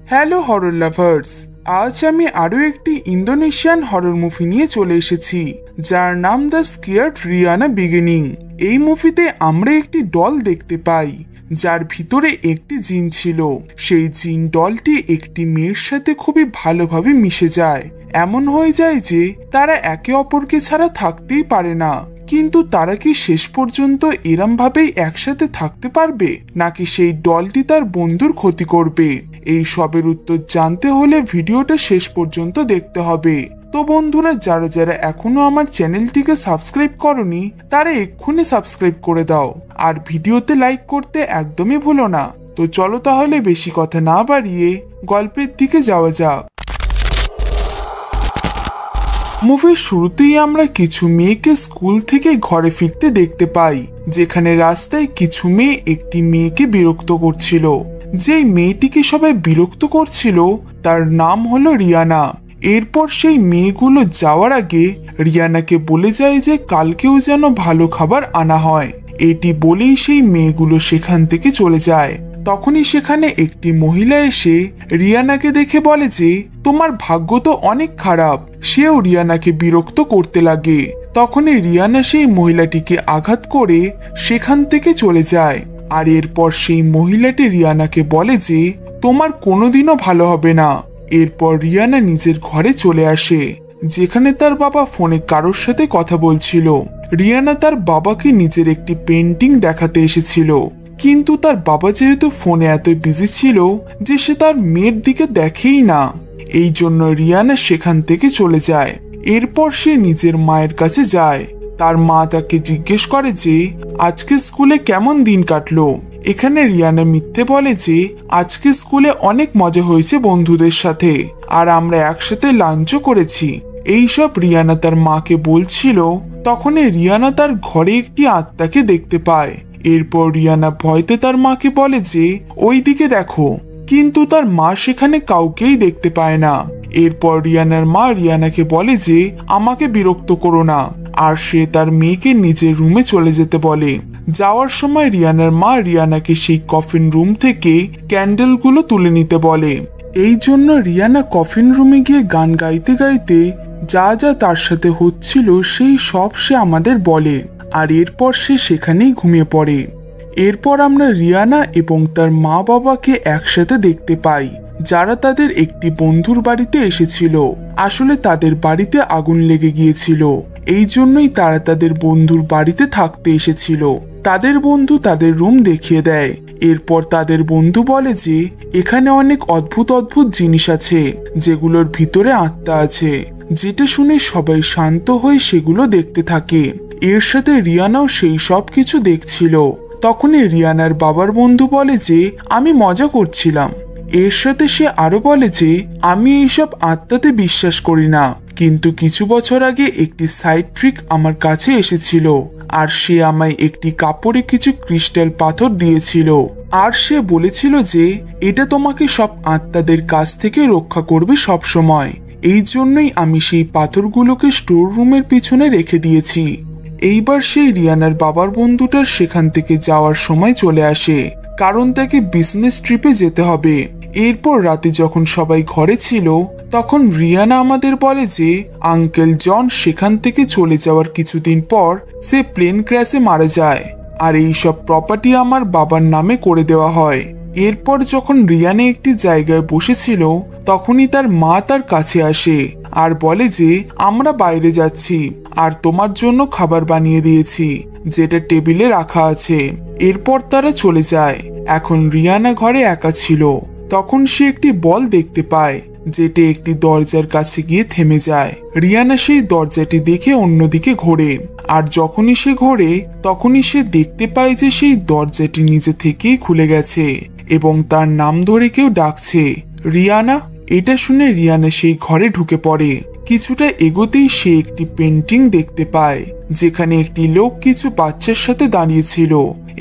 Hello horror lovers, আজ আমি আরও একটি ইন্দোনেশিয়ান হরর মুভি নিয়ে চলে এসেছি যার নাম দ্য স্কেয়ার্ড রিয়ানা বিগিনিং। এই মুভিতে আমরা একটি ডল দেখতে পাই যার ভিতরে একটি জিন ছিল। সেই জিন ডলটি একটি মেয়ের সাথে খুবই ভালোভাবে মিশে যায়। এমন হয়ে যায় যে তারা একে অপরকে ছাড়া থাকতেই পারে না। কিন্তু তারা কি শেষ পর্যন্ত এরম ভাবেই একসাথে থাকতে পারবে, নাকি সেই ডলটি তার বন্ধুর ক্ষতি করবে? এই সবের উত্তর জানতে হলে ভিডিওটা শেষ পর্যন্ত দেখতে হবে। তো বন্ধুরা, যারা যারা এখনো আমার চ্যানেলটিকে সাবস্ক্রাইব করনি তারা এক্ষুনি সাবস্ক্রাইব করে দাও, আর ভিডিওতে লাইক করতে একদমই ভুলো না। তো চলো তাহলে বেশি কথা না বাড়িয়ে গল্পের দিকে যাওয়া যাক। মুভির শুরুতেই আমরা কিছু মেয়েকে স্কুল থেকে ঘরে ফিরতে দেখতে পাই, যেখানে রাস্তায় কিছু মেয়ে একটি মেয়েকে বিরক্ত করছিল। যেই মেয়েটিকে সবাই বিরক্ত করছিল তার নাম হলো রিয়ানা। এরপর সেই মেয়েগুলো যাওয়ার আগে রিয়ানাকে বলে যায় যে কালকেও যেন ভালো খাবার আনা হয়। এটি বলেই সেই মেয়েগুলো সেখান থেকে চলে যায়। তখনই সেখানে একটি মহিলা এসে রিয়ানাকে দেখে বলে যে তোমার ভাগ্য তো অনেক খারাপ। সেও রিয়ানাকে বিরক্ত করতে লাগে। তখনই রিয়ানা সেই মহিলাটিকে আঘাত করে সেখান থেকে চলে যায়। আর এরপর সেই মহিলাটি রিয়ানাকে বলে যে তোমার কোনোদিনও ভালো হবে না। এরপর রিয়ানা নিজের ঘরে চলে আসে, যেখানে তার বাবা ফোনে কারোর সাথে কথা বলছিল। রিয়ানা তার বাবাকে নিজের একটি পেন্টিং দেখাতে এসেছিল, কিন্তু তার বাবা যেহেতু ফোনে এত বিজি ছিল যে সে তার মেয়ের দিকে দেখেই না। এই জন্য রিয়ানা সেখান থেকে চলে যায়। এরপর সে নিজের মায়ের কাছে যায়। তার মা তাকে জিজ্ঞেস করে যে আজকে স্কুলে কেমন দিন কাটলো। এখানে রিয়ানা মিথ্যে বলে যে আজকে স্কুলে অনেক মজা হয়েছে বন্ধুদের সাথে, আর আমরা একসাথে লাঞ্চও করেছি। এইসব রিয়ানা তার মাকে বলছিল। তখনই রিয়ানা তার ঘরে একটি আত্মাকে দেখতে পায়। এরপর রিয়ানা ভয়তে তার মাকে বলে যে ওই দিকে দেখো, কিন্তু তার মা সেখানে কাউকেই দেখতে পায় না। এরপর রিয়ানার মা রিয়ানাকে বলে যে আমাকে বিরক্ত করো না, আর সে তার মেয়েকে নিজের রুমে চলে যেতে বলে। যাওয়ার সময় রিয়ানার মা রিয়ানাকে সেই কফিন রুম থেকে ক্যান্ডেলগুলো তুলে নিতে বলে। এই জন্য রিয়ানা কফিন রুমে গিয়ে গান গাইতে গাইতে যা যা তার সাথে হচ্ছিল সেই সব সে আমাদের বলে, আর এরপর সে সেখানেই ঘুমিয়ে পড়ে। এরপর আমরা রিয়ানা এবং তার মা বাবাকে একসাথে দেখতে পাই, যারা তাদের একটি বন্ধুর বাড়িতে এসেছিল। আসলে তাদের বাড়িতে আগুন লেগে গিয়েছিল, এই জন্যই তারা তাদের বন্ধুর বাড়িতে থাকতে এসেছিল। তাদের বন্ধু তাদের রুম দেখিয়ে দেয়। এরপর তাদের বন্ধু বলে যে এখানে অনেক অদ্ভুত অদ্ভুত জিনিস আছে, যেগুলোর ভিতরে আত্মা আছে। যেটা শুনে সবাই শান্ত হয়ে সেগুলো দেখতে থাকে। এর সাথে রিয়ানাও সেই সব কিছু দেখছিল। তখনই রিয়ানার বাবার বন্ধু বলে যে আমি মজা করছিলাম। এর সাথে সে আরো বলে যে আমি এইসব আত্মাতে বিশ্বাস করি না, কিন্তু কিছু বছর আগে একটি সাইড ট্রিক আমার কাছে এসেছিল, আর সে আমায় একটি কাপড়ে কিছু ক্রিস্টাল পাথর দিয়েছিল। আর সে বলেছিল যে এটা তোমাকে সব আত্মাদের কাছ থেকে রক্ষা করবে সব সময়। এই জন্যই আমি সেই পাথরগুলোকে স্টোর রুমের পিছনে রেখে দিয়েছি। এইবার সেই রিয়ানার বাবার বন্ধুটার সেখান থেকে যাওয়ার সময় চলে আসে, কারণ তাকে বিজনেস ট্রিপে যেতে হবে। এরপর রাতে যখন সবাই ঘরে ছিল তখন রিয়ানা আমাদের বলে যে আঙ্কেল জন সেখান থেকে চলে যাওয়ার কিছুদিন পর সে প্লেন ক্র্যাশে মারা যায়, আর এই সব প্রপার্টি আমার বাবার নামে করে দেওয়া হয়। এরপর যখন রিয়ানা একটি জায়গায় বসেছিল তখনই তার মা তার কাছে আসে আর বলে যে আমরা বাইরে যাচ্ছি, আর তোমার জন্য খাবার বানিয়ে দিয়েছি, যেটা টেবিলে রাখা আছে। এরপর তারা চলে যায়। এখন রিয়ানা ঘরে একা ছিল। তখন সে একটি বল দেখতে পায়, যেটা একটি দরজার কাছে গিয়ে থেমে যায়। রিয়ানা সেই দরজাটি দেখে অন্যদিকে ঘোরে, আর যখনই সে ঘোরে তখনই সে দেখতে পায় যে সেই দরজাটি নিজে থেকেই খুলে গেছে এবং তার নাম ধরে কেউ ডাকছে, রিয়ানা। এটা শুনে রিয়ানা সেই ঘরে ঢুকে পড়ে। কিছুটা এগোতেই সে একটি পেন্টিং দেখতে পায়, যেখানে একটি লোক কিছু বাচ্চার সাথে দাঁড়িয়েছিল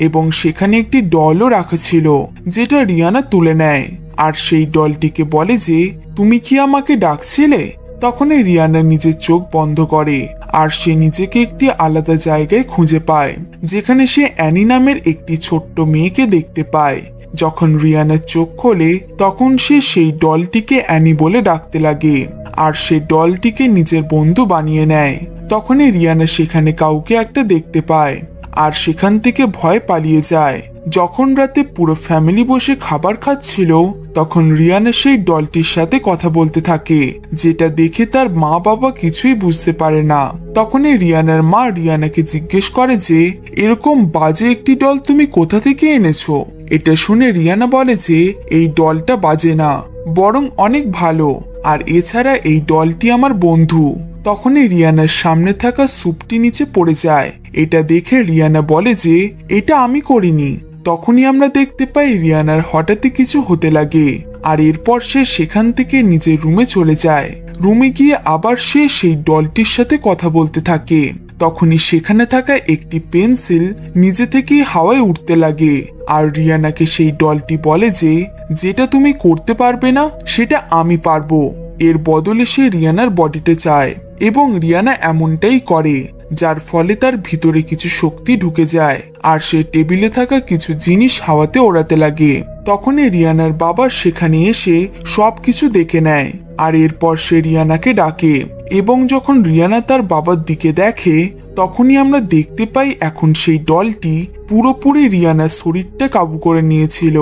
এবং সেখানে একটি ডলও রাখা ছিল, যেটা রিয়ানা তুলে নেয়। আর সেই ডলটিকে বলে যে তুমি কি আমাকে ডাকছিলে? তখনই রিয়ানা নিজের চোখ বন্ধ করে আর সে নিজেকে একটি আলাদা জায়গায় খুঁজে পায়, যেখানে সে অ্যানি নামের একটি ছোট্ট মেয়েকে দেখতে পায়। যখন রিয়ানার চোখ খোলে তখন সে সেই ডলটিকে অ্যানি বলে ডাকতে লাগে আর সে ডলটিকে নিজের বন্ধু বানিয়ে নেয়। তখনই রিয়ানা সেখানে কাউকে একটা দেখতে পায় আর সেখান থেকে ভয় পালিয়ে যায়। যখন রাতে পুরো ফ্যামিলি বসে খাবার খাচ্ছিল তখন রিয়ানা সেই ডলটির সাথে কথা বলতে থাকে, যেটা দেখে তার মা বাবা কিছুই বুঝতে পারে না। তখনই রিয়ানার মা রিয়ানাকে জিজ্ঞেস করে যে এরকম বাজে একটি ডল তুমি কোথা থেকে এনেছো। এটা শুনে রিয়ানা বলে যে এই ডলটা বাজে না, বরং অনেক ভালো, আর এছাড়া এই ডলটি আমার বন্ধু। তখনই রিয়ানার সামনে থাকা স্যুপটি নিচে পড়ে যায়। এটা দেখে রিয়ানা বলে যে এটা আমি করিনি। তখনই আমরা দেখতে পাই রিয়ানার হঠাৎই কিছু হতে লাগে আর এরপর সে সেখান থেকে নিজের রুমে চলে যায়। রুমে গিয়ে আবার সে সেই ডলটির সাথে কথা বলতে থাকে। তখনই সেখানে থাকা একটি পেন্সিল নিজে থেকেই হাওয়ায় উঠতে লাগে আর রিয়ানাকে সেই ডলটি বলে যে যেটা তুমি করতে পারবে না সেটা আমি পারবো। এর বদলে সে রিয়ানার বডিতে চায় এবং রিয়ানা এমনটাই করে, যার ফলে তার ভিতরে কিছু শক্তি ঢুকে যায় আর সে টেবিলে থাকা কিছু জিনিস হাওয়াতে ওড়াতে লাগে। তখনই রিয়ানার বাবা সেখানে এসে সবকিছু দেখে নেয় আর এরপর সে রিয়ানাকে ডাকে এবং যখন রিয়ানা তার বাবার দিকে দেখে তখনই আমরা দেখতে পাই এখন সেই ডলটি পুরোপুরি রিয়ানার শরীরটা কাবু করে নিয়েছিল।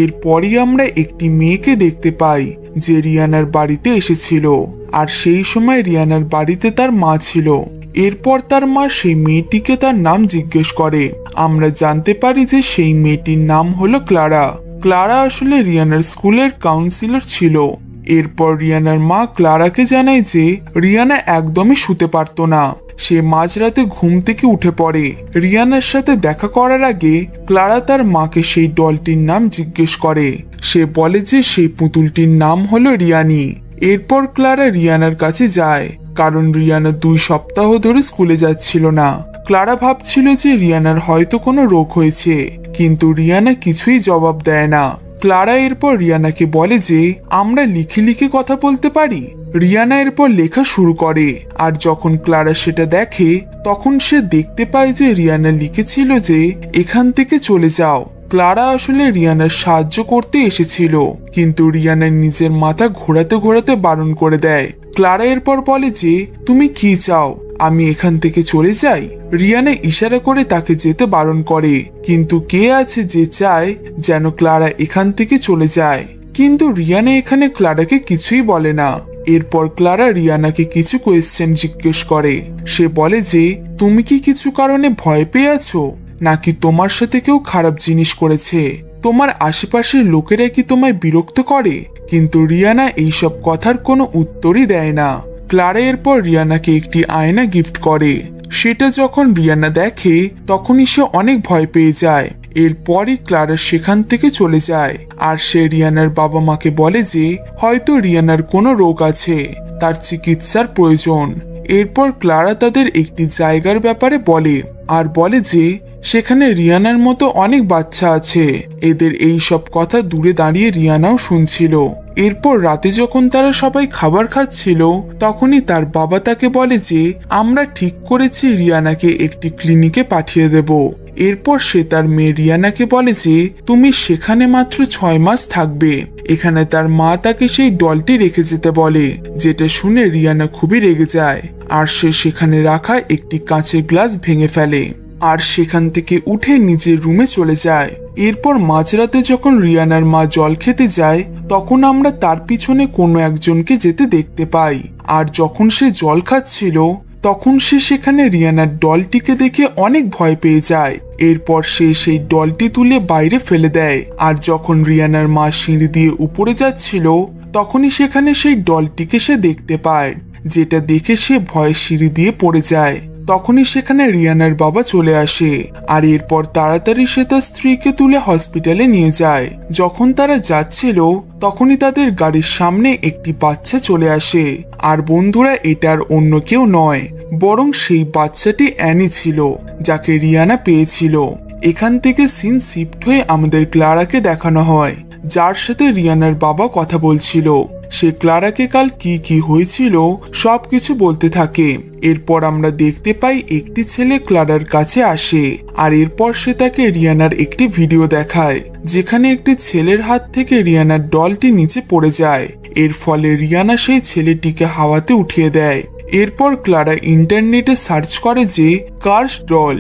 এরপরই আমরা একটি মেয়েকে দেখতে পাই যে রিয়ানার বাড়িতে এসেছিল আর সেই সময় রিয়ানার বাড়িতে তার মা ছিল। এরপর তার মা সেই মেয়েটিকে তার নাম জিজ্ঞেস করে। আমরা জানতে পারি যে সেই মেয়েটির নাম হলো ক্লারা। ক্লারা আসলে রিয়ানার স্কুলের কাউন্সিলর ছিল। এরপর রিয়ানার মা ক্লারাকে জানায় যে রিয়ানা একদমই শুতে পারতো না, সে মাঝরাতে ঘুম থেকে উঠে পড়ে। রিয়ানার সাথে দেখা করার আগে ক্লারা তার মাকে সেই ডলটির নাম জিজ্ঞেস করে। সে বলে যে সেই পুতুলটির নাম হলো রিয়ানি। এরপর ক্লারা রিয়ানার কাছে যায় কারণ রিয়ানা 2 সপ্তাহ ধরে স্কুলে যাচ্ছিল না। ক্লারা ভাবছিল যে রিয়ানার হয়তো কোনো রোগ হয়েছে, কিন্তু রিয়ানা কিছুই জবাব দেয় না। ক্লারা এরপর রিয়ানাকে বলে যে আমরা লিখে লিখে কথা বলতে পারি। রিয়ানা এরপর লেখা শুরু করে আর যখন ক্লারা সেটা দেখে তখন সে দেখতে পায় যে রিয়ানা লিখেছিল যে এখান থেকে চলে যাও। ক্লারা আসলে রিয়ানার সাহায্য করতে এসেছিল, কিন্তু রিয়ানার নিজের মাথা ঘোরাতে ঘোরাতে বারণ করে দেয়। ক্লারা এরপর বলে যে তুমি কি চাও, আমি এখান থেকে চলে যাই? রিয়ানা ইশারা করে তাকে যেতে বারণ করে, কিন্তু কে আছে যে চায় যেন ক্লারা এখান থেকে চলে যায়। কিন্তু রিয়ানা এখানে ক্লারাকে কিছুই বলে না। এরপর ক্লারা রিয়ানাকে কিছু কোয়েশ্চেন জিজ্ঞেস করে। সে বলে যে তুমি কি কিছু কারণে ভয় পেয়ে আছো, নাকি তোমার সাথে কেউ খারাপ জিনিস করেছে? তোমার আশেপাশের লোকেরা কি তোমায় বিরক্ত করে? কিন্তু রিয়ানা এইসব কথার কোনো উত্তরই দেয় না। ক্লারা এরপর রিয়ানাকে একটি আয়না গিফট করে। সেটা যখন রিয়ানা দেখে তখনই সে অনেক ভয় পেয়ে যায়। এরপরই ক্লারা সেখান থেকে চলে যায় আর সে রিয়ানার বাবা মাকে বলে যে হয়তো রিয়ানার কোনো রোগ আছে, তার চিকিৎসার প্রয়োজন। এরপর ক্লারা তাদের একটি জায়গার ব্যাপারে বলে আর বলে যে সেখানে রিয়ানার মতো অনেক বাচ্চা আছে। এদের এই সব কথা দূরে দাঁড়িয়ে রিয়ানাও শুনছিল। এরপর রাতে যখন তারা সবাই খাবার খাচ্ছিল তখনই তার বাবা তাকে বলে যে আমরা ঠিক করেছি রিয়ানাকে একটি ক্লিনিকে পাঠিয়ে দেব। এরপর সে তার মেয়ে রিয়ানাকে বলে যে তুমি সেখানে মাত্র 6 মাস থাকবে। এখানে তার মা তাকে সেই ডলটি রেখে যেতে বলে, যেটা শুনে রিয়ানা খুবই রেগে যায় আর সে সেখানে রাখা একটি কাঁচের গ্লাস ভেঙে ফেলে আর সেখান থেকে উঠে নিজের রুমে চলে যায়। এরপর মাঝরাতে যখন রিয়ানার মা জল খেতে যায় তখন আমরা তার পিছনে কোনো একজনকে যেতে দেখতে পাই। আর যখন সে জল খাচ্ছিল তখন সে সেখানে রিয়ানার ডলটিকে দেখে অনেক ভয় পেয়ে যায়। এরপর সে সেই ডলটি তুলে বাইরে ফেলে দেয় আর যখন রিয়ানার মা সিঁড়ি দিয়ে উপরে যাচ্ছিল তখনই সেখানে সেই ডলটিকে সে দেখতে পায়, যেটা দেখে সে ভয়ে সিঁড়ি দিয়ে পড়ে যায়। তখনই সেখানে রিয়ানার বাবা চলে আসে আর এরপর তাড়াতাড়ি সে তার স্ত্রীকে তুলে হসপিটালে নিয়ে যায়। যখন তারা যাচ্ছিল তখনই তাদের গাড়ির সামনে একটি বাচ্চা চলে আসে আর বন্ধুরা এটার অন্য কেউ নয়, বরং সেই বাচ্চাটি অ্যানি ছিল, যাকে রিয়ানা পেয়েছিল। এখান থেকে সিন শিফট হয়ে আমাদের ক্লারাকে দেখানো হয়, যার সাথে রিয়ানার বাবা কথা বলছিল। সে ক্লারাকে কাল কি কি হয়েছিল সবকিছু বলতে থাকে। এরপর আমরা দেখতে পাই একটি ছেলে ক্লারার কাছে আসে, আর এরপর সে তাকে রিয়ানার একটি ভিডিও দেখায় যেখানে একটি ছেলের হাত থেকে রিয়ানার ডলটি নিচে পড়ে যায়। এর ফলে রিয়ানা সেই ছেলেটিকে হাওয়াতে উঠিয়ে দেয়। এরপর ক্লারা ইন্টারনেটে সার্চ করে যে কার্স ডল।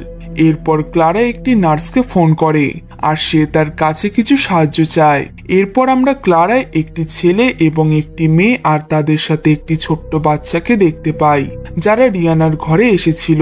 এরপর ক্লারা একটি নার্সকে ফোন করে আর সে তার কাছে কিছু সাহায্য চায়। এরপর আমরা ক্লারায় একটি ছেলে এবং একটি মেয়ে আর তাদের সাথে একটি ছোট্ট বাচ্চাকে দেখতে পাই যারা রিয়ানার ঘরে এসেছিল।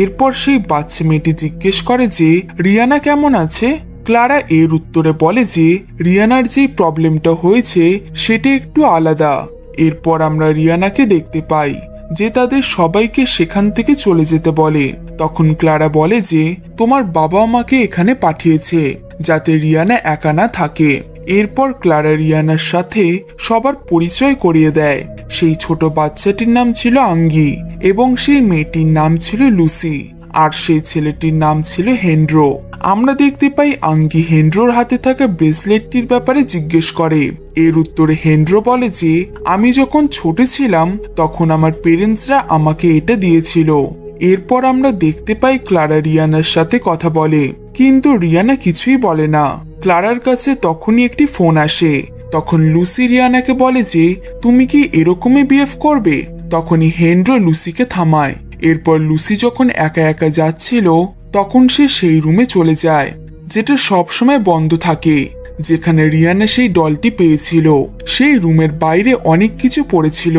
এরপর সেই বাচ্চা মেয়েটি জিজ্ঞেস করে যে রিয়ানা কেমন আছে। ক্লারা এর উত্তরে বলে যে রিয়ানার যে প্রবলেমটা হয়েছে সেটা একটু আলাদা। এরপর আমরা রিয়ানাকে দেখতে পাই যে তাদের সবাইকে সেখান থেকে চলে যেতে বলে। তখন ক্লারা বলে যে তোমার বাবা আমাকে এখানে পাঠিয়েছে যাতে রিয়ানা একা না থাকে। এরপর ক্লারা রিয়ানার সাথে সবার পরিচয় করিয়ে দেয়। সেই ছোট বাচ্চাটির নাম ছিল আঙ্গি এবং সেই মেয়েটির নাম ছিল লুসি, আর সেই ছেলেটির নাম ছিল হেনরো। আমরা দেখতে পাই আঙ্গি হেনরোর হাতে থাকা ব্রেসলেটটির ব্যাপারে জিজ্ঞেস করে। এর উত্তরে হেনরো বলে যে আমি যখন ছোট ছিলাম তখন আমার পেরেন্টসরা আমাকে এটা দিয়েছিল। এরপর আমরা দেখতে পাই ক্লারা রিয়ানার সাথে কথা বলে, কিন্তু রিয়ানা কিছুই বলে না। ক্লারার কাছে তখনই একটি ফোন আসে। তখন লুসি রিয়ানাকে বলে যে তুমি কি এরকমই বিহেভ করবে। তখনই হেনরো লুসিকে থামায়। এরপর লুসি যখন একা একা যাচ্ছিল তখন সে সেই রুমে চলে যায় যেটা সবসময় বন্ধ থাকে, যেখানে রিয়ানা সেই ডলটি পেয়েছিল। সেই রুমের বাইরে অনেক কিছু পড়েছিল,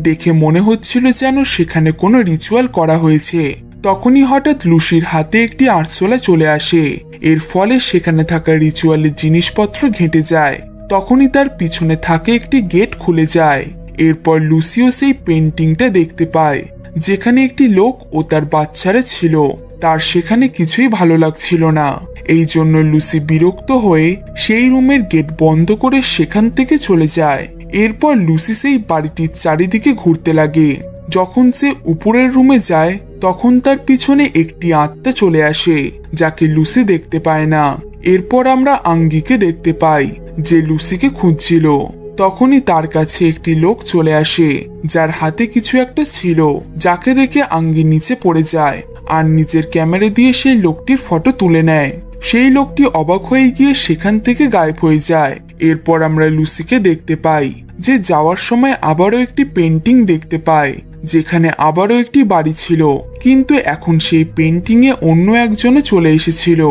দেখে মনে হচ্ছিল যেন সেখানে কোনো রিচুয়াল করা হয়েছে। তখনই হঠাৎ লুসির হাতে একটি আরশোলা চলে আসে। এর ফলে সেখানে থাকা রিচুয়ালের জিনিসপত্র ঘেঁটে যায়। তখনই তার পিছনে থাকে একটি গেট খুলে যায়। এরপর লুসিও সেই পেন্টিংটা দেখতে পায় যেখানে একটি লোক ও তার বাচ্চারা ছিল। তার সেখানে কিছুই ভালো লাগছিল না। এই জন্য লুসি বিরক্ত হয়ে সেই রুমের গেট বন্ধ করে সেখান থেকে চলে যায়। এরপর লুসি সেই বাড়িটির চারিদিকে ঘুরতে লাগে। যখন সে উপরের রুমে যায় তখন তার পিছনে একটি আত্মা চলে আসে যাকে লুসি দেখতে পায় না। এরপর আমরা আঙ্গিকে দেখতে পাই যে লুসিকে খুঁজছিল। তখনই তার কাছে একটি লোক চলে আসে যার হাতে কিছু একটা ছিল, যাকে দেখে আঙ্গি নিচে পড়ে যায় আর নিজের ক্যামেরা দিয়ে সেই লোকটির ফটো তুলে নেয়। সেই লোকটি অবাক হয়ে গিয়ে সেখান থেকে গায়েব হয়ে যায়। এরপর আমরা লুসিকে দেখতে পাই যে যাওয়ার সময় আবারও একটি পেন্টিং দেখতে পায় যেখানে আবারও একটি বাড়ি ছিল, কিন্তু এখন সেই পেন্টিং এ অন্য একজনে চলে এসেছিল।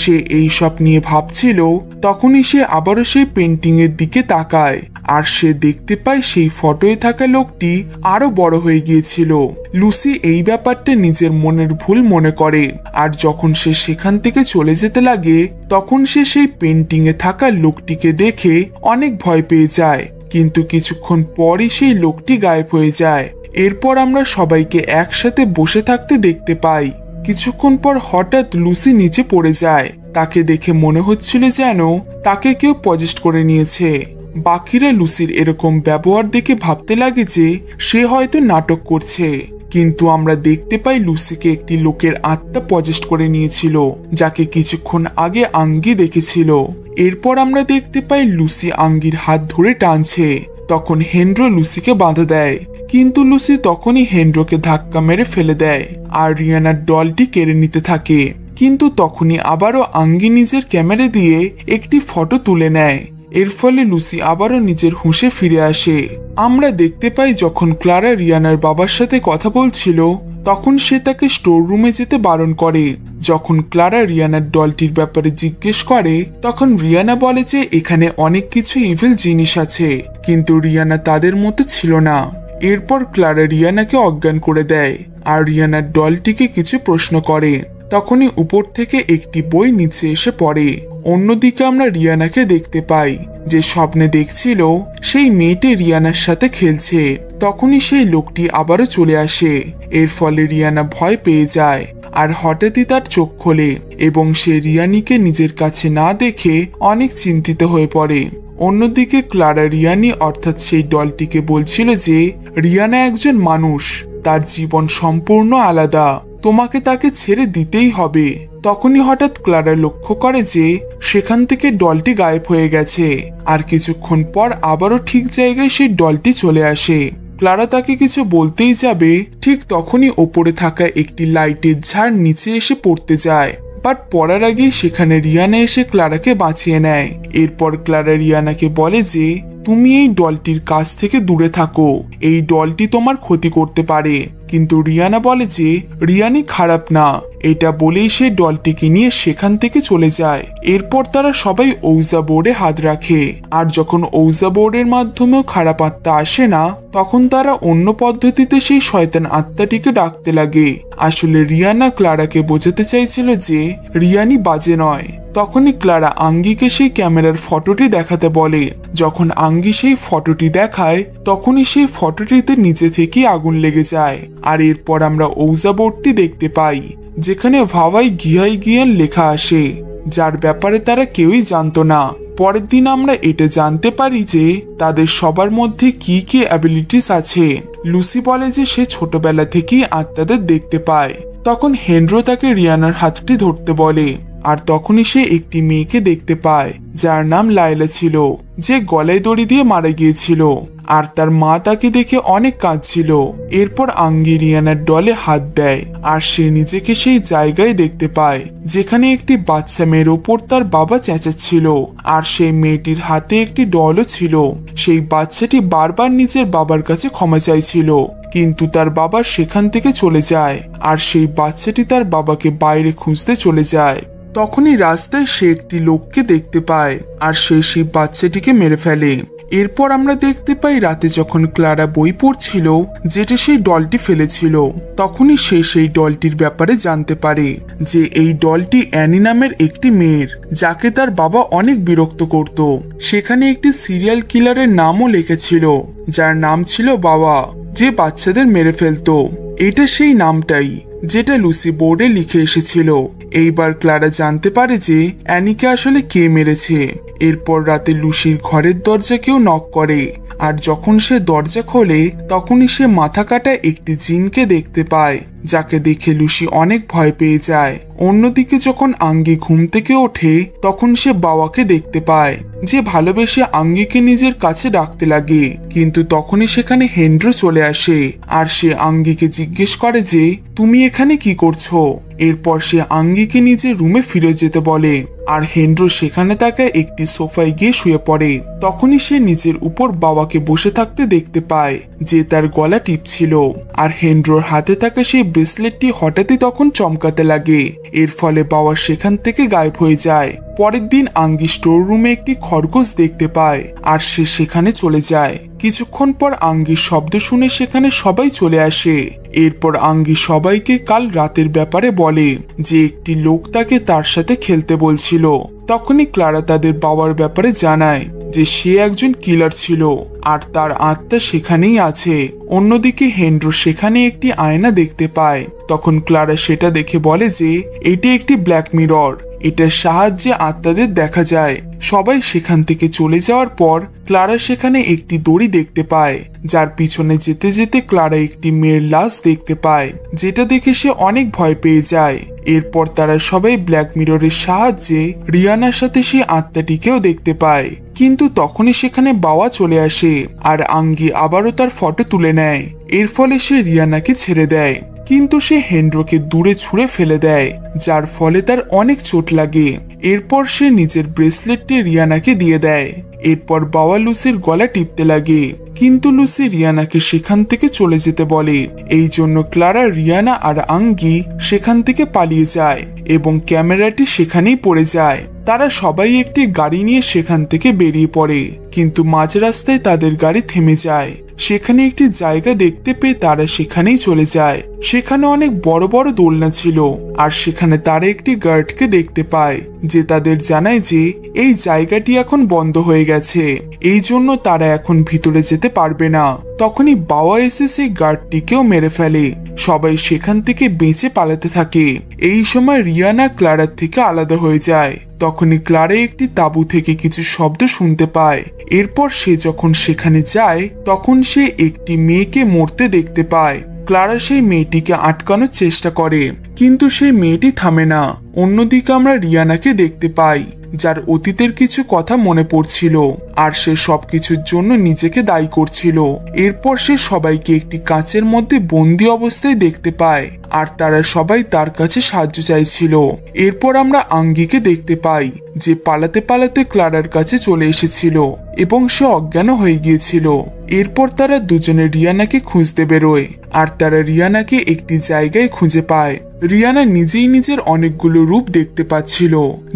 সে এই সব নিয়ে ভাবছিল। তখনই সে আবারও সেই পেন্টিং এর দিকে তাকায় আর সে দেখতে পায় সেই ফটোয় থাকা লোকটি আরো বড় হয়ে গিয়েছিল। লুসি এই ব্যাপারটা নিজের মনের ভুল মনে করে, আর যখন সে সেখান থেকে চলে যেতে লাগে তখন সে সেই পেন্টিং এ থাকা লোকটিকে দেখে অনেক ভয় পেয়ে যায়, কিন্তু কিছুক্ষণ পরই সেই লোকটি গায়েব হয়ে যায়। এরপর আমরা সবাইকে একসাথে বসে থাকতে দেখতে পাই। কিছুক্ষণ পর হঠাৎ লুসি নিচে পড়ে যায়। তাকে দেখে মনে হচ্ছিল যেন তাকে কেউ পজেস্ট করে নিয়েছে। বাকিরা লুসির এরকম ব্যবহার দেখে ভাবতে লাগে যে সে হয়তো নাটক করছে, কিন্তু আমরা দেখতে পাই লুসিকে একটি লোকের আত্মা পজেস্ট করে নিয়েছিল যাকে কিছুক্ষণ আগে আঙ্গি দেখেছিল। এরপর আমরা দেখতে পাই লুসি আঙ্গির হাত ধরে টানছে। তখন হেনরো লুসিকে বাধা দেয়, কিন্তু লুসি তখনই হেনরোকে ধাক্কা মেরে ফেলে দেয় আর রিয়ানার ডলটি কেড়ে নিতে থাকে। কিন্তু তখনই আবারও আঙ্গি নিজের ক্যামেরা দিয়ে একটি ফটো তুলে নেয়। এর ফলে লুসি আবারও নিজের হুঁশে ফিরে আসে। আমরা দেখতে পাই যখন ক্লারা রিয়ানার বাবার সাথে কথা বলছিল তখন সে তাকে স্টোর রুমে যেতে বারণ করে। যখন ক্লারা রিয়ানার ডলটির ব্যাপারে জিজ্ঞেস করে তখন রিয়ানা বলে যে এখানে অনেক কিছু ইভিল জিনিস আছে, কিন্তু রিয়ানা তাদের মতো ছিল না। এরপর ক্লারা রিয়ানাকে অজ্ঞান করে দেয় আর রিয়ানার ডলটিকে কিছু প্রশ্ন করে। তখনই উপর থেকে একটি বই নিচে এসে পড়ে। অন্যদিকে আমরা রিয়ানাকে দেখতে পাই যে স্বপ্নে দেখছিল সেই মেয়েটি রিয়ানার সাথে খেলছে। তখনই সেই লোকটি আবারও চলে আসে। এর ফলে রিয়ানা ভয় পেয়ে যায় আর হঠাৎই তার চোখ খোলে এবং সে রিয়ানিকে নিজের কাছে না দেখে অনেক চিন্তিত হয়ে পড়ে। অন্যদিকে ক্লারা রিয়ানি অর্থাৎ সেই ডলটিকে বলছিল যে রিয়ানা একজন মানুষ, তার জীবন সম্পূর্ণ আলাদা, তোমাকে তাকে ছেড়ে দিতেই হবে। তখনই হঠাৎ ক্লারা লক্ষ্য করে যে সেখান থেকে ডলটি গায়েব হয়ে গেছে। আর কিছুক্ষণ পর আবারও ঠিক জায়গায় সেই ডলটি চলে আসে। ক্লারা তাকে কিছু বলতেই যাবে, ঠিক তখনই ওপরে থাকা একটি লাইটের ঝাড় নিচে এসে পড়তে যায়। বাট পড়ার আগেই সেখানে রিয়ানা এসে ক্লারাকে বাঁচিয়ে নেয়। এরপর ক্লারা রিয়ানাকে বলে যে তুমি এই ডলটির কাছ থেকে দূরে থাকো, এই ডলটি তোমার ক্ষতি করতে পারে। কিন্তু রিয়ানা বলে যে রিয়ানি খারাপ না। এটা বলেই সে ডলটিকে নিয়ে সেখান থেকে চলে যায়। এরপর তারা সবাই ওউজা বোর্ডে হাত রাখে। আর যখন ওউজা বোর্ডের মাধ্যমেও খারাপ আত্মা আসে না, তখন তারা অন্য পদ্ধতিতে সেই শয়তান আত্মাটিকে ডাকতে লাগে। আসলে রিয়ানা ক্লারাকে বোঝাতে চাইছিল যে রিয়ানি বাজে নয়। তখনই ক্লারা আঙ্গিকে সেই ক্যামেরার ফটোটি দেখাতে বলে। যখন আঙ্গি সেই ফটোটি দেখায়, তখনই সেই ফটোটিতে নিচে থেকে আগুন লেগে যায়। আর এরপর আমরা ওউজা বোর্ডটি দেখতে পাই, যেখানে ভাওয়াই গিয়াই গিয়ান লেখা আসে, যার ব্যাপারে তারা কেউই জানতো না। পরের দিন আমরা এটা জানতে পারি যে তাদের সবার মধ্যে কি কি অ্যাবিলিটিস আছে। লুসি বলে যে সে ছোটবেলা থেকেই আত্মাদের দেখতে পায়। তখন হেনরো তাকে রিয়ানার হাতটি ধরতে বলে। আর তখনই সে একটি মেয়েকে দেখতে পায়, যার নাম লায়লা ছিল, যে গলায় দড়ি দিয়ে মারা গিয়েছিল। আর তার মা তাকে দেখে অনেক কাঁদছিল। এরপর আঙ্গি রিয়ানার ডলে হাত দেয়, আর সে নিজেকে সেই জায়গায় দেখতে পায় যেখানে একটি বাচ্চা মেয়ের ওপর তার বাবা চেঁচাচ্ছিল। আর সেই মেয়েটির হাতে একটি ডলও ছিল। সেই বাচ্চাটি বারবার নিজের বাবার কাছে ক্ষমা চাইছিল, কিন্তু তার বাবা সেখান থেকে চলে যায়। আর সেই বাচ্চাটি তার বাবাকে বাইরে খুঁজতে চলে যায়। তখনই রাস্তায় সে একটি লোককে দেখতে পায়, আর সে সেই বাচ্চাটিকে মেরে ফেলে। এরপর আমরা দেখতে পাই রাতে যখন ক্লারা বই পড়ছিল, যেটা সেই ডলটি ফেলেছিল, তখনই সে সেই ডলটির ব্যাপারে জানতে পারে যে এই ডলটি অ্যানি নামের একটি মেয়ের, যাকে তার বাবা অনেক বিরক্ত করত। সেখানে একটি সিরিয়াল কিলারের নামও লিখেছিল, যার নাম ছিল বাবা, যে বাচ্চাদের মেরে ফেলতো। এটা সেই নামটাই যেটা লুসি বোর্ডে লিখে এসেছিল। এইবার ক্লারা জানতে পারে যে অ্যানিকে আসলে কে মেরেছে। এরপর রাতে লুসির ঘরের দরজা কেউ নক করে, আর যখন সে দরজা খোলে, তখনই সে মাথা কাটা একটি জিনকে দেখতে পায়, যাকে দেখে লুসি অনেক ভয় পেয়ে যায়। অন্যদিকে যখন আঙ্গি ঘুম থেকে ওঠে, তখন সে বাবাকে দেখতে পায়, যে ভালোবেসে আঙ্গিকে নিজের কাছে ডাকতে লাগে। কিন্তু তখনই সেখানে হেনরো চলে আসে, আর সে আঙ্গিকে জিজ্ঞেস করে যে তুমি এখানে কি করছো। এরপর সে আঙ্গিকে নিজের রুমে ফিরে যেতে বলে, আর হেনরো সেখানে তাকে একটি সোফায় গিয়ে শুয়ে পড়ে। তখনই সে নিজের উপর বাবাকে বসে থাকতে দেখতে পায়, যে তার গলা টিপছিল। আর হেনরোর হাতে থাকা সেই ব্রেসলেটটি হঠাৎই তখন চমকাতে লাগে। এর ফলে বাবা সেখান থেকে গায়েব হয়ে যায়। পরের দিন আঙ্গি স্টোর রুমে একটি খরগোশ দেখতে পায়, আর সে সেখানে চলে যায়। কিছুক্ষণ পর আঙ্গির শব্দ শুনে সেখানে সবাই চলে আসে। এরপর আঙ্গি সবাইকে কাল রাতের ব্যাপারে বলে, যে একটি লোক তাকে তার সাথে খেলতে বলছিল। তখনই ক্লারা তাদের বাবার ব্যাপারে জানায় যে সে একজন কিলার ছিল, আর তার আত্মা সেখানেই আছে। অন্যদিকে হেনরো সেখানে একটি আয়না দেখতে পায়। তখন ক্লারা সেটা দেখে বলে যে এটি একটি ব্ল্যাক মিরর, এটার সাহায্যে আত্মাদের দেখা যায়। সবাই সেখান থেকে চলে যাওয়ার পর ক্লারা সেখানে একটি দড়ি দেখতে পায়, যার পিছনে যেতে যেতে ক্লারা একটি মেয়ের লাশ দেখতে পায়, যেটা দেখে সে অনেক ভয় পেয়ে যায়। এরপর তারা সবাই ব্ল্যাক মিররের সাহায্যে রিয়ানার সাথে সেই আত্মাটিকেও দেখতে পায়। কিন্তু তখনই সেখানে বাবা চলে আসে, আর আঙ্গি আবারও তার ফটো তুলে নেয়। এর ফলে সে রিয়ানাকে ছেড়ে দেয়, কিন্তু সে হেনরোকে দূরে ছুঁড়ে ফেলে দেয়, যার ফলে তার অনেক চোট লাগে। এরপর সে নিজের ব্রেসলেটটি রিয়ানাকে দিয়ে দেয়। এরপর বাবা লুসির গলা টিপতে লাগে, কিন্তু লুসি রিয়ানাকে সেখান থেকে চলে যেতে বলে। এই জন্য ক্লারা, রিয়ানা আর আঙ্গি সেখান থেকে পালিয়ে যায়, এবং ক্যামেরাটি সেখানেই পড়ে যায়। তারা সবাই একটি গাড়ি নিয়ে সেখান থেকে বেরিয়ে পড়ে, কিন্তু মাঝ রাস্তায় তাদের গাড়ি থেমে যায়। সেখানে একটি জায়গা দেখতে পেয়ে তারা সেখানেই চলে যায়। সেখানে অনেক বড় বড় দোলনা ছিল, আর সেখানে তারা একটি গার্ডকে দেখতে পায়, যে তাদের জানায় যে এই জায়গাটি এখন বন্ধ হয়ে গেছে, এই জন্য তারা এখন ভিতরে যেতে পারবে না। তখনই বাবা এসে সেই গার্ডটিকেও মেরে ফেলে। সবাই সেখান থেকে বেঁচে পালাতে থাকে। এই সময় রিয়ানা ক্লারার থেকে আলাদা হয়ে যায়। তখনই ক্লারা একটি তাঁবু থেকে কিছু শব্দ শুনতে পায়। এরপর সে যখন সেখানে যায়, তখন সে একটি মেয়েকে মরতে দেখতে পায়। ক্লারা সেই মেয়েটিকে আটকানোর চেষ্টা করে, কিন্তু সেই মেয়েটি থামে না। অন্যদিকে আমরা রিয়ানাকে দেখতে পাই, যার অতীতের কিছু কথা মনে পড়ছিল আর সে সবকিছুর জন্য নিজেকে দায়ী করছিল। এরপর সে সবাইকে একটি কাঁচের মধ্যে বন্দি অবস্থায় দেখতে পায় আর তারা সবাই তার কাছে সাহায্য চাইছিল। এরপর আমরা আঙ্গিকে দেখতে পাই, যে পালাতে পালাতে ক্লারার কাছে চলে এসেছিল এবং সে অজ্ঞান হয়ে গিয়েছিল। এরপর তারা দুজনে রিয়ানাকে খুঁজতে বেরোয় আর তারা রিয়ানাকে একটি জায়গায় খুঁজে পায়। রিয়ানা নিজেই নিজের অনেকগুলো রূপ দেখতে পাচ্ছিল,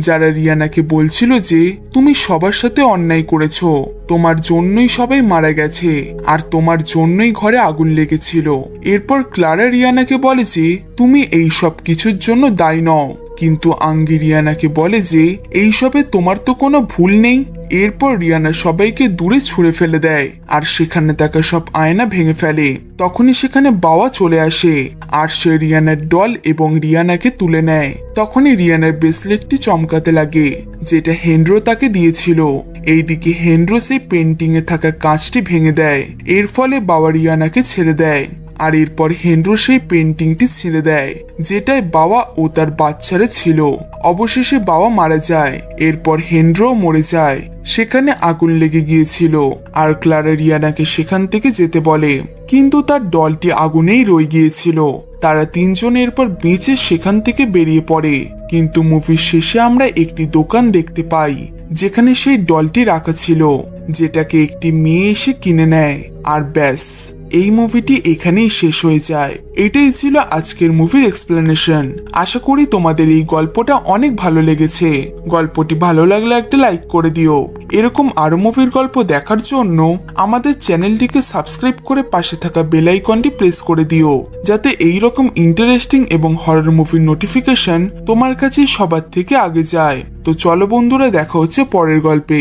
যারা রিয়ানাকে বলছিল যে তুমি সবার সাথে অন্যায় করেছো, তোমার জন্যই সবাই মারা গেছে আর তোমার জন্যই ঘরে আগুন লেগেছিল। এরপর ক্লারা রিয়ানাকে বলে যে তুমি এই সব কিছুর জন্য দায়ী নও, কিন্তু আঙ্গি রিয়ানাকে বলে যে এইসবে তোমার তো কোনো ভুল নেই। এরপর রিয়ানা সবাইকে দূরে ছুঁড়ে ফেলে দেয় আর সেখানে থাকা সব আয়না ভেঙে ফেলে। তখনই সেখানে বাবা চলে আসে আর সে রিয়ানার ডল এবং রিয়ানাকে তুলে নেয়। তখনই রিয়ানার ব্রেসলেটটি চমকাতে লাগে, যেটা হেনরো তাকে দিয়েছিল। এইদিকে হেনরো সেই পেন্টিং এ থাকা কাঁচটি ভেঙে দেয়। এর ফলে বাবা রিয়ানাকে ছেড়ে দেয় আর এরপর হেনরো সেই পেন্টিংটি ছিঁড়ে দেয়, যেটায় বাবা ও তার বাচ্চারা ছিল। অবশেষে বাবা মারা যায়। এরপর হেনরো মরে যায়। সেখানে আগুন লেগে গিয়েছিল আর ক্লারা রিয়ানাকে সেখান থেকে যেতে বলে, কিন্তু তার ডলটি আগুনেই রয়ে গিয়েছিল। তারা তিনজন এরপর বেঁচে সেখান থেকে বেরিয়ে পড়ে। কিন্তু মুভির শেষে আমরা একটি দোকান দেখতে পাই, যেখানে সেই ডলটি রাখা ছিল, যেটাকে একটি মেয়ে এসে কিনে নেয়। আর ব্যাস, এই মুভিটি এখানেই শেষ হয়ে যায়। এটাই ছিল আজকের মুভির এক্সপ্লেনেশন। আশা করি তোমাদের এই গল্পটা অনেক ভালো লেগেছে। গল্পটি ভালো লাগলে একটা লাইক করে দিও। এরকম আরো মুভির গল্প দেখার জন্য আমাদের চ্যানেলটিকে সাবস্ক্রাইব করে পাশে থাকা বেল আইকনটি প্রেস করে দিও, যাতে এই রকম ইন্টারেস্টিং এবং হরর মুভির নোটিফিকেশন তোমার কাছে সবার থেকে আগে যায়। তো চলো বন্ধুরা, দেখা হচ্ছে পরের গল্পে।